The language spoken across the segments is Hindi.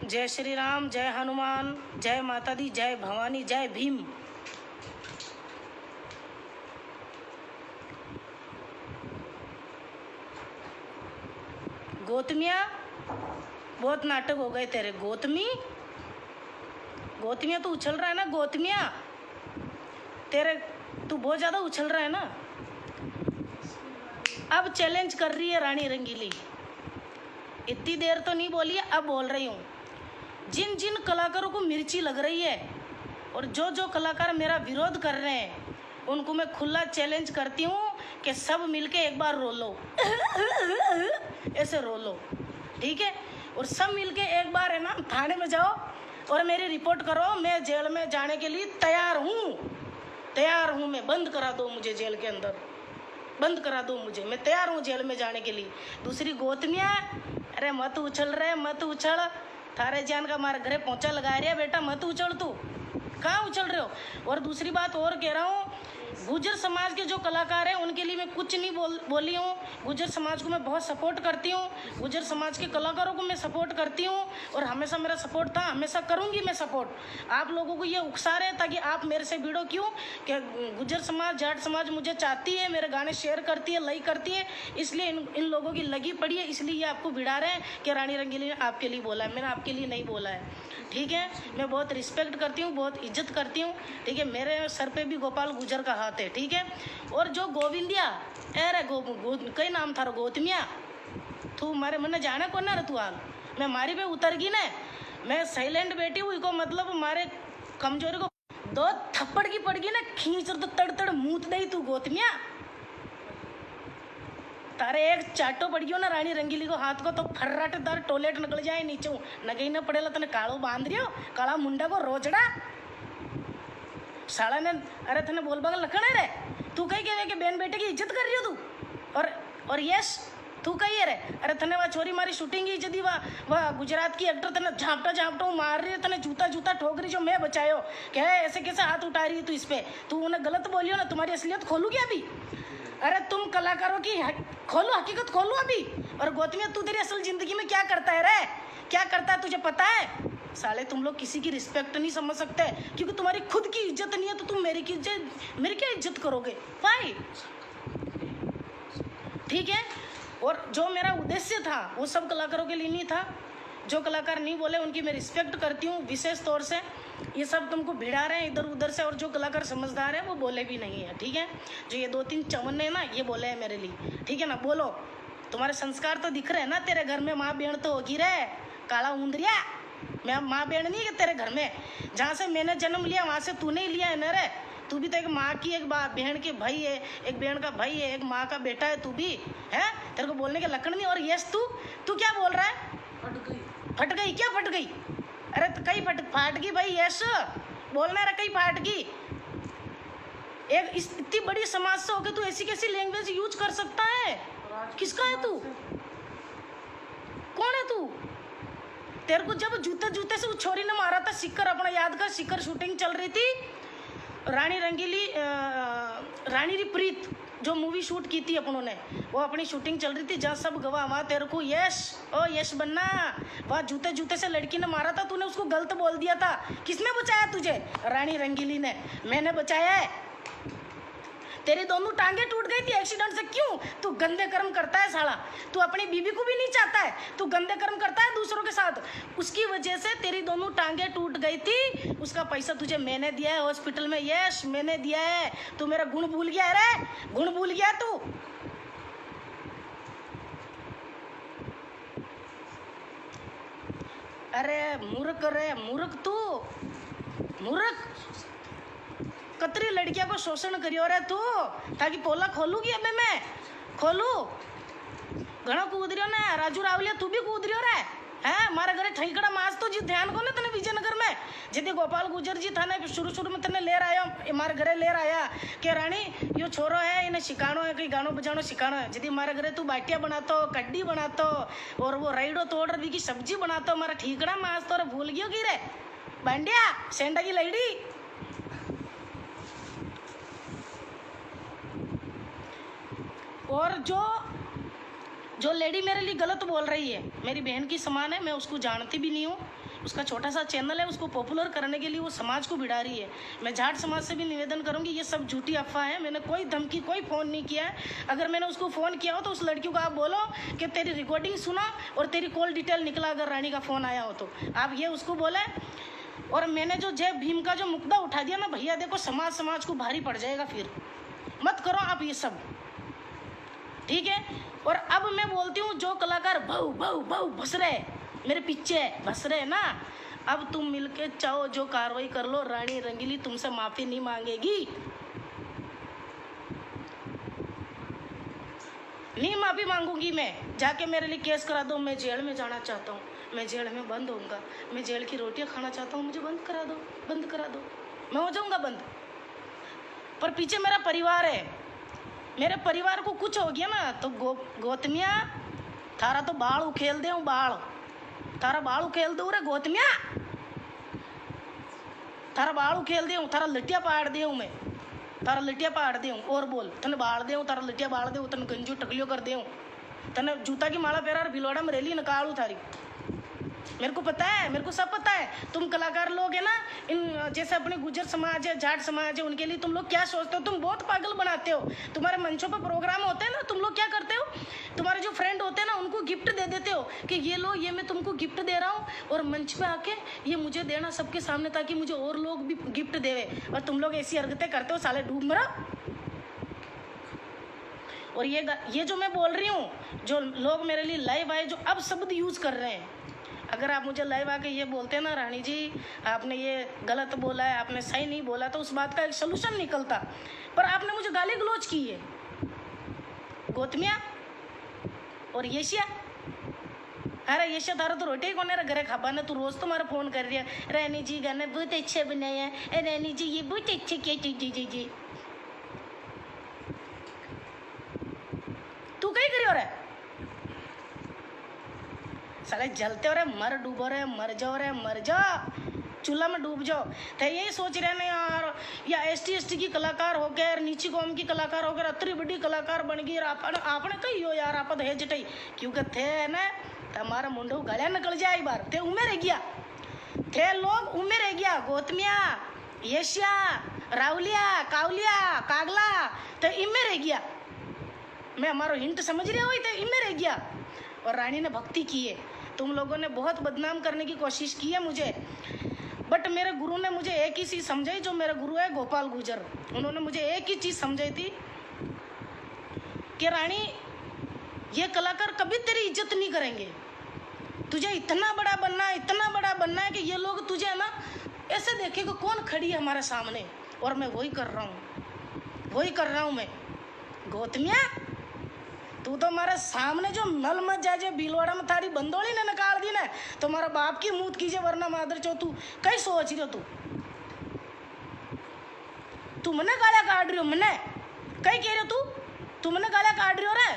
जय श्री राम, जय हनुमान, जय माता दी, जय भवानी, जय भीम। गौतमिया, बहुत नाटक हो गए तेरे। गौतमिया तू उछल रहा है ना। गौतमिया तेरे, तू बहुत ज़्यादा उछल रहा है ना। अब चैलेंज कर रही है रानी रंगीली। इतनी देर तो नहीं बोली, अब बोल रही हूँ। जिन जिन कलाकारों को मिर्ची लग रही है और जो जो कलाकार मेरा विरोध कर रहे हैं उनको मैं खुला चैलेंज करती हूँ कि सब मिलके एक बार रो लो। ऐसे रो लो, ठीक है। और सब मिलके एक बार है ना थाने में जाओ और मेरी रिपोर्ट करो। मैं जेल में जाने के लिए तैयार हूँ मैं। बंद करा दो मुझे जेल के अंदर, बंद करा दो मुझे। मैं तैयार हूँ जेल में जाने के लिए। दूसरी गौतमिया, अरे मत उछल रहे, मत उछल। थारे जान का हमारे घरे पहुंचा लगा रहा है बेटा, मत उछल। तू कहाँ उछल रहे हो। और दूसरी बात और कह रहा हूँ, गुर्जर समाज के जो कलाकार हैं उनके लिए मैं कुछ नहीं बोली हूँ। गुर्जर समाज को मैं बहुत सपोर्ट करती हूँ। गुर्जर समाज के कलाकारों को मैं सपोर्ट करती हूँ और हमेशा मेरा सपोर्ट था, हमेशा करूँगी मैं सपोर्ट। आप लोगों को ये उकसा रहे ताकि आप मेरे से भिड़ो क्यों कि गुर्जर समाज, जाट समाज मुझे चाहती है, मेरे गाने शेयर करती है, लाइक करती है, इसलिए इन लोगों की लगी पड़ी है। इसलिए ये आपको भिड़ा रहे हैं कि रानी रंगीली ने आपके लिए बोला है। मैंने आपके लिए नहीं बोला है, ठीक है। मैं बहुत रिस्पेक्ट करती हूँ, बहुत इज्जत करती हूँ, ठीक है। मेरे सर पे भी गोपाल गुर्जर का हाथ है, ठीक है। और जो गोविंदिया, अरे कई नाम था गौतमिया, तू मारे मन जाने को ना तू हाल। मैं मारी पे उतर गई ना, मैं साइलेंट बैठी हुई को मतलब मारे कमजोरी को दो थप्पड़ की पड़ गई ना, खींच तो तड़ मूत दई तू गौतमिया। तारे एक चाटो पड़ गयो ना रानी रंगीली को हाथ को तो फर्राट तार टॉयलेट निकल जाए नीचे नगई न पड़ेला। तने कालो बांध रियो, काला मुंडा को रोचड़ा साला ने। अरे तने बोल बगल लखण है रे, तू कही कहे कि बहन बेटे की इज्जत कर रही हो तू। और यस तू कही है रे। अरे तने वह छोरी मारी शूटिंग की इज्जत दी, वह गुजरात की एक्टर तने झापटा मार रही है, तने जूता ठोक रही जो मैं बचायो। क्या ऐसे कैसे हाथ उठा रही है तू इस पे। तू उन्हें गलत बोलियो ना, तुम्हारी असलियत खोलू क्या अभी। अरे तुम कलाकारों की खोलो, हकीकत खोलो अभी। और गौतमिया तू तेरी असल जिंदगी में क्या करता है रे, क्या करता है तुझे पता है। साले तुम लोग किसी की रिस्पेक्ट नहीं समझ सकते क्योंकि तुम्हारी खुद की इज्जत नहीं है तो तुम मेरी क्या इज्जत करोगे भाई, ठीक है। और जो मेरा उद्देश्य था वो सब कलाकारों के लिए नहीं था। जो कलाकार नहीं बोले उनकी मैं रिस्पेक्ट करती हूँ विशेष तौर से। ये सब तुमको भिड़ा रहे हैं इधर उधर से, और जो कलाकार समझदार है वो बोले भी नहीं है, ठीक है। जो ये 2-3 चवन्ने हैं ना, ये बोले हैं मेरे लिए, ठीक है ना। बोलो, तुम्हारे संस्कार तो दिख रहे हैं ना। तेरे घर में माँ बहन तो होगी रे, काला ऊंदरिया। मैं माँ बहन नहीं है तेरे घर में। जहाँ से मैंने जन्म लिया वहाँ से तूने ही लिया है ना रे। तू भी तो एक माँ की एक बहन के भाई है, एक बहन का भाई है, एक माँ का बेटा है तू भी है। तेरे को बोलने के लक्षण नहीं। और यस तू क्या बोल रहा है। फट गई क्या, फट गई। अरे तो कहीं फाट गई भाई, यस बोलना रहा, कहीं फाट गई। एक इतनी बड़ी समाज से होकर तू ऐसी कैसी लैंग्वेज यूज कर सकता है। किसका है तू, कौन है तू। तेरे को जब जूते से उस छोरी ने मारा था, सिक्कर अपना याद कर, सिक्कर शूटिंग चल रही थी, रानी रंगीली रानी री प्रीत जो मूवी शूट की थी अपनों ने, वो अपनी शूटिंग चल रही थी जहाँ सब गवाह। वहाँ तेरे को यश बनना, वहाँ जूते से लड़की ने मारा था, तूने उसको गलत बोल दिया था। किसने बचाया तुझे, रानी रंगीली ने। मैंने बचाया है। तेरी दोनों टांगे टूट गई थी एक्सीडेंट से। क्यों, तू गंदे कर्म करता है साला। तू अपनी बीवी को भी नहीं चाहता है, तू गंदे कर्म करता है दूसरों के साथ। उसकी वजह से तेरी दोनों टांगे टूट गई थी। उसका पैसा तुझे मैंने दिया है हॉस्पिटल में, यस मैंने दिया है। तू मेरा गुण भूल गया रे, गुण भूल गया तू। अरे मूर्ख रे, मूर्ख तू, मूर्ख। कतरी लड़कियां को शोषण करियो रे तू, ताकि पोला खोलूगी। अबे मैं खोलू घणो कूद रियो ना। राजू रावलिया तू भी कूद रियो रे है। मारा घरे ठईकड़ा मास तो जी ध्यान को ना तने विजयनगर में जितने गोपाल गुर्जर जी था ना, शुरू में तने लेर आया, मारे घरे लेर आया कि रानी यो छोरो है, इन्हें सिखानो है, कहीं गानो बजानो सिखानो है। जितनी मारे घरे तू बाटिया बनातो, कड्डी बनातो और वो राइडो तोड़ रही की सब्जी बनातो, मारा ठीकड़ा मास तो भूल गयो की रे बांडिया सेंडा की लड़ी। और जो लेडी मेरे लिए गलत बोल रही है, मेरी बहन की समान है, मैं उसको जानती भी नहीं हूँ, उसका छोटा सा चैनल है, उसको पॉपुलर करने के लिए वो समाज को भिड़ा रही है। मैं जाट समाज से भी निवेदन करूंगी, ये सब झूठी अफवाह है। मैंने कोई धमकी, कोई फ़ोन नहीं किया है। अगर मैंने उसको फ़ोन किया हो तो उस लड़की को आप बोलो कि तेरी रिकॉर्डिंग सुना और तेरी कॉल डिटेल निकला अगर रानी का फ़ोन आया हो तो आप ये उसको बोले। और मैंने जो जय भीम का जो मुद्दा उठा दिया ना भैया, देखो समाज को भारी पड़ जाएगा, फिर मत करो आप ये सब, ठीक है। और अब मैं बोलती हूँ, जो कलाकार बहु बहु बहु भस रहे मेरे पीछे भस रहे ना, अब तुम मिलके चाहो जो कार्रवाई कर लो, रानी रंगीली तुमसे माफी नहीं मांगेगी, नहीं माफी मांगूंगी मैं। जाके मेरे लिए केस करा दो, मैं जेल में जाना चाहता हूँ, मैं जेल में बंद होऊंगा, मैं जेल की रोटियां खाना चाहता हूँ, मुझे बंद करा दो, बंद करा दो, मैं हो जाऊंगा बंद। पर पीछे मेरा परिवार है, मेरे परिवार को कुछ हो गया ना तो गोतमिया थारा तो बाल उखेल दे, बाल थारा बाल उखेल दे रे गोतमिया, थारा बाल उखेल दे, थारा लिटिया पाड़ दे, मैं तारा लिटिया पाड़ दे, और बोल तने बाल दे, तारा लिटिया बाड़ दे, तने गंजू टकलियो कर दे, तने जूता की माला पहरा भिलोड़ा में रैली निकालू थारी। मेरे को पता है, मेरे को सब पता है। तुम कलाकार लोग है ना, इन जैसे अपने गुजर समाज है, जाट समाज है, उनके लिए तुम लोग क्या सोचते हो, तुम बहुत पागल बनाते हो। तुम्हारे मंचों पर प्रोग्राम होते हैं ना, तुम लोग क्या करते हो, तुम्हारे जो फ्रेंड होते हैं ना उनको गिफ्ट दे देते हो कि ये लो, ये मैं तुमको गिफ्ट दे रहा हूँ, और मंच पे आके ये मुझे देना सबके सामने, ताकि मुझे और लोग भी गिफ्ट देवे। और तुम लोग ऐसी हरकतें करते हो, साले डूब मरा। और ये जो मैं बोल रही हूँ, जो लोग मेरे लिए लाइव आए, जो अब शब्द यूज कर रहे हैं, अगर आप मुझे लाइव आके ये बोलते हैं ना रानी जी आपने ये गलत बोला है, आपने सही नहीं बोला, तो उस बात का एक सलूशन निकलता। पर आपने मुझे गाली गलौज की है गोतमिया और येशिया। अरे येशिया तारा तो रोटी कौन है घरे खाबा ने, तू रोज तो मारा फोन कर रही है, रानी जी गाने बहुत अच्छे बनाए हैं, रानी जी ये बहुत अच्छे किए, जी तू कहीं करी हो रहा है, साले जलते हो रहे, मर डूबो रहे, मर जाओ रे, मर जाओ, चूल्हा में डूब जाओ। तो यही सोच रहे ना यार, या एसटी की कलाकार हो गए, नीची कौम की कलाकार हो गए, अतरी बड़ी कलाकार बन गई, आपने कही हो यार, आप दहेज जटाई क्योंकि थे ना, हमारा मुंडो गलिया निकल जाए बार, थे उमे रह गया, थे लोग उमे रह गया, गोतमिया येशिया रावलिया कावलिया कागला, तो इनमें रह गया। मैं हमारा हिंट समझ रहे हो, तो इनमें रह गया। और रानी ने भक्ति की है, तुम लोगों ने बहुत बदनाम करने की कोशिश की है मुझे, बट मेरे गुरु ने मुझे एक ही चीज समझाई, जो मेरे गुरु है गोपाल गुर्जर, उन्होंने मुझे एक ही चीज समझाई थी कि रानी ये कलाकार कभी तेरी इज्जत नहीं करेंगे, तुझे इतना बड़ा बनना है, इतना बड़ा बनना है कि ये लोग तुझे है ना ऐसे देखेगा कौन खड़ी है हमारे सामने, और मैं वही कर रहा हूँ, वही कर रहा हूँ मैं। गोतमिया तू तो हमारे सामने जो नल मत जाजे, भीलवाड़ा में थारी बंदोली ने निकाल दी ना, तो हमारा बाप की मूत कीजिए, वरना मादर चो तू कई सोच रही हो, तू मने गाला काट रही हो, मने कई कह रही हो, तू मने गाला काट रही हो रे,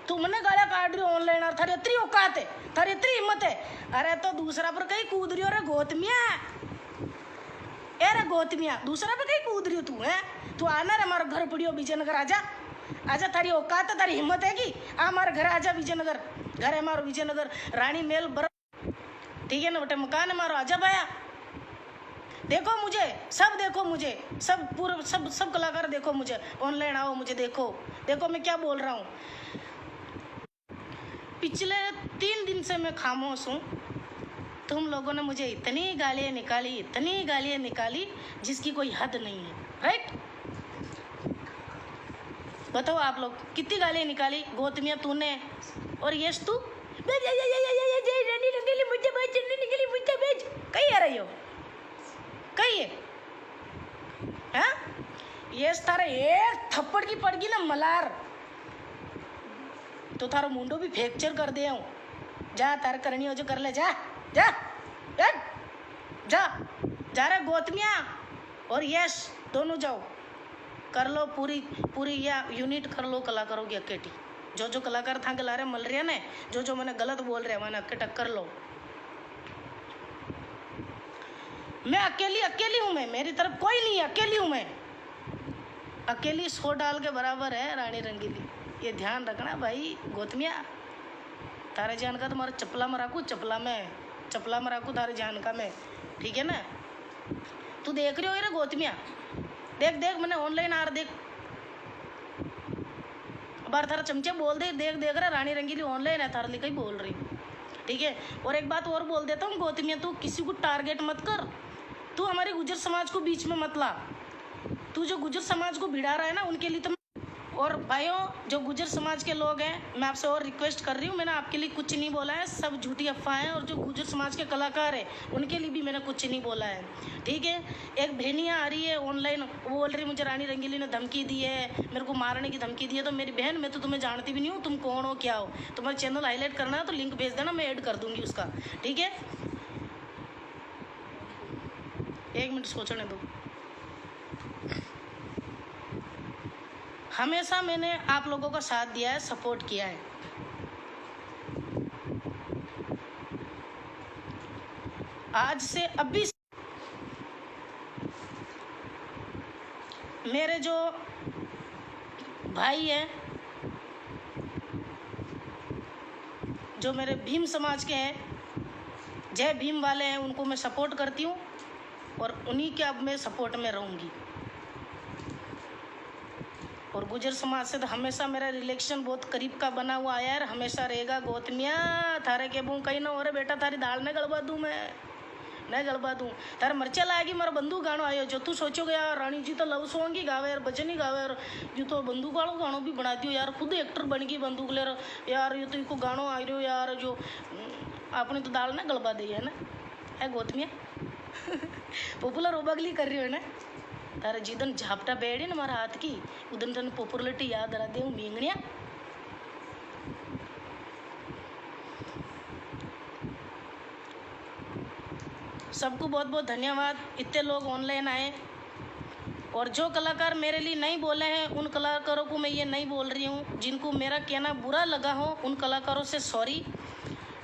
तू मने गाला काट रही हो ऑनलाइन, थारी इतनी औकात है, थारी इतनी हिम्मत है, अरे तो दूसरा पर कहीं कूद रही हो रे गोतमिया, अरे गोतमिया दूसरा पर कहीं कूद रही हो तू, है तू आना रे हमारा घर पड़ियो विजयनगर, आजा आजा, थारी औकात है, तारी हिम्मत है कि हमारे घर आजा, विजयनगर घर है हमारा, विजयनगर रानी मेल बर, ठीक है ना बेटे, मकान है हमारा, आजा भाया, देखो मुझे, सब देखो मुझे, सब पूरा सब कलाकार देखो मुझे, ऑनलाइन आओ मुझे देखो, देखो मैं क्या बोल रहा हूँ। पिछले 3 दिन से मैं खामोश हूँ, तुम लोगों ने मुझे इतनी गालियाँ निकाली, इतनी गालियाँ निकाली जिसकी कोई हद नहीं है, राइट? बताओ आप लोग कितनी गालियाँ निकाली, गोतमिया तूने और यश तू, कहीं आ रही हो, कहीं है, हाँ? यश तारा एक थप्पड़ की पड़गी ना मलार, तो थारो मुंडो भी फ्रैक्चर कर दे हूँ, जा तार करनी हो जो कर ले, जा जा जा जा जा रहे गोतमिया और यश दोनों जाओ, कर लो पूरी या यूनिट कर लो कलाकारों की अकेटी, जो कलाकार था गला रहे मल रहे ने, जो मैंने गलत बोल रहे मैंने अकेटा कर लो। मैं अकेली हूँ, मैं मेरी तरफ कोई नहीं है, अकेली हूँ मैं, अकेली 100 डाल के बराबर है रानी रंगीली, ये ध्यान रखना भाई गोतमिया, तारे जान का तुम्हारा चपला में रखू, चपला में रखू तारे जान का मैं, ठीक है ना। तू देख रही हो रे गौतमिया, देख देख मैंने ऑनलाइन आ रहा, देख बार थारा चमचा बोल दे, देख देख रहा रानी रंगीली ऑनलाइन है, थारा लिखा ही बोल रही, ठीक है। और एक बात और बोल देता हूँ गौतमिया, तू किसी को टारगेट मत कर, तू हमारे गुजर समाज को बीच में मत ला। तू जो गुजर समाज को भिड़ा रहा है ना उनके लिए तो, और भाइयों जो गुजर समाज के लोग हैं, मैं आपसे और रिक्वेस्ट कर रही हूँ, मैंने आपके लिए कुछ नहीं बोला है, सब झूठी अफवाहें। और जो गुजर समाज के कलाकार हैं उनके लिए भी मैंने कुछ नहीं बोला है, ठीक है। एक बहनियाँ आ रही है ऑनलाइन, वो बोल रही मुझे रानी रंगीली ने धमकी दी है, मेरे को मारने की धमकी दी है। तो मेरी बहन, मैं तो तुम्हें जानती भी नहीं हूँ, तुम कौन हो क्या हो। तुम्हारा चैनल हाईलाइट करना है तो लिंक भेज देना, मैं ऐड कर दूँगी उसका, ठीक है। 1 मिनट सोचने दो। हमेशा मैंने आप लोगों का साथ दिया है, सपोर्ट किया है। आज से अभी मेरे जो भाई हैं, जो मेरे भीम समाज के हैं, जय भीम वाले हैं, उनको मैं सपोर्ट करती हूँ और उन्हीं के अब मैं सपोर्ट में रहूँगी। और गुजर समाज से तो हमेशा मेरा रिलेशन बहुत करीब का बना हुआ है यार, हमेशा रहेगा। गौतमिया थारे के बूँ कहीं ना हो रहे बेटा, थारी दाल न गड़बा दूँ, मैं न गड़बा दूँ। थारे मर्चा लाएगी मारा बंदूक गानो आयो, जो तू सोचोगे यार रानी जी तो लव सॉन्ग ही गावे यार, भजन ही गावे यार, जो तो बंदूक वालों गानों भी बना दियो यार, खुद एक्टर बन गई बंदूक ले यार, ये तो इनको गानों आ रहे हो यार, जो आपने तो दाल न गड़बा दी है ना, है गौतमिया। पॉपुलर ओबगली कर रही हो ना, तारा जिदन झापटा बेड़ी ना मारा हाथ की, उदन तन पॉपुलरिटी याद रहा दे मींगणिया। सबको बहुत बहुत धन्यवाद, इतने लोग ऑनलाइन आए। और जो कलाकार मेरे लिए नहीं बोले हैं उन कलाकारों को मैं ये नहीं बोल रही हूँ, जिनको मेरा कहना बुरा लगा हो उन कलाकारों से सॉरी,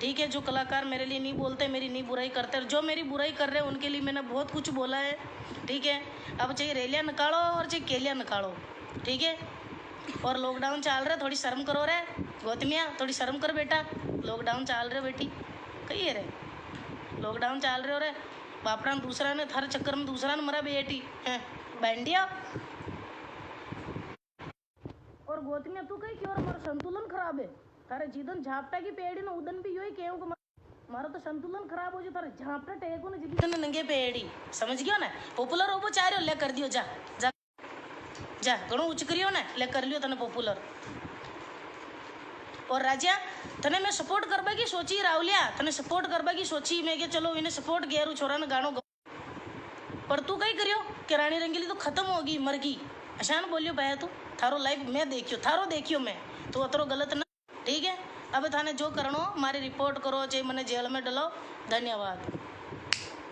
ठीक है। जो कलाकार मेरे लिए नहीं बोलते, मेरी नहीं बुराई करते, जो मेरी बुराई कर रहे हैं उनके लिए मैंने बहुत कुछ बोला है, ठीक है। अब चाहिए रेलियाँ निकालो और चाहिए केलियाँ निकालो, ठीक है। और लॉकडाउन चल रहा है, थोड़ी शर्म करो रे गौतमिया, थोड़ी शर्म कर बेटा, लॉकडाउन चल रहे बेटी, कही है रे लॉकडाउन चल रहे हो रे, बापरा दूसरा ने थारे चक्कर में दूसरा ने मरा बेटी है बैंडिया। और गौतमिया तू कही क्यों, हमारा संतुलन खराब है, थारे जीदन झापटा की पेड़ी ना उदन भी यही कहूँ मारा तो संतुलन खराब हो जाए, थारे झापटा टेको ना जिदन नंगे पेड़ी, समझ गयो ना। पॉपुलर हो चाह रहे हो, ले कर दियो, जा जा जा, घणो उच्च करियो ना, ले कर लियो तने पॉपुलर। और राजा तने मैं सपोर्ट करबा की सोची, रावलिया तने सपोर्ट करबा की सोची मैं, कि चलो इन्हें सपोर्ट किया छोरा ने गानो, पर तू कही करियो कि रानी रंगीली तो खत्म होगी, मर गई, अशान बोलियो भाई तू, थारो लाइफ मैं देखियो, थारो देखियो मैं, तो अतरो गलत ना, ठीक है। अब थाने जो करनो मारी रिपोर्ट करो, चाहे मैंने जेल में डलो, धन्यवाद।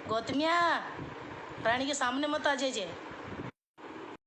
गौतमिया रानी के सामने मत आ जाइए।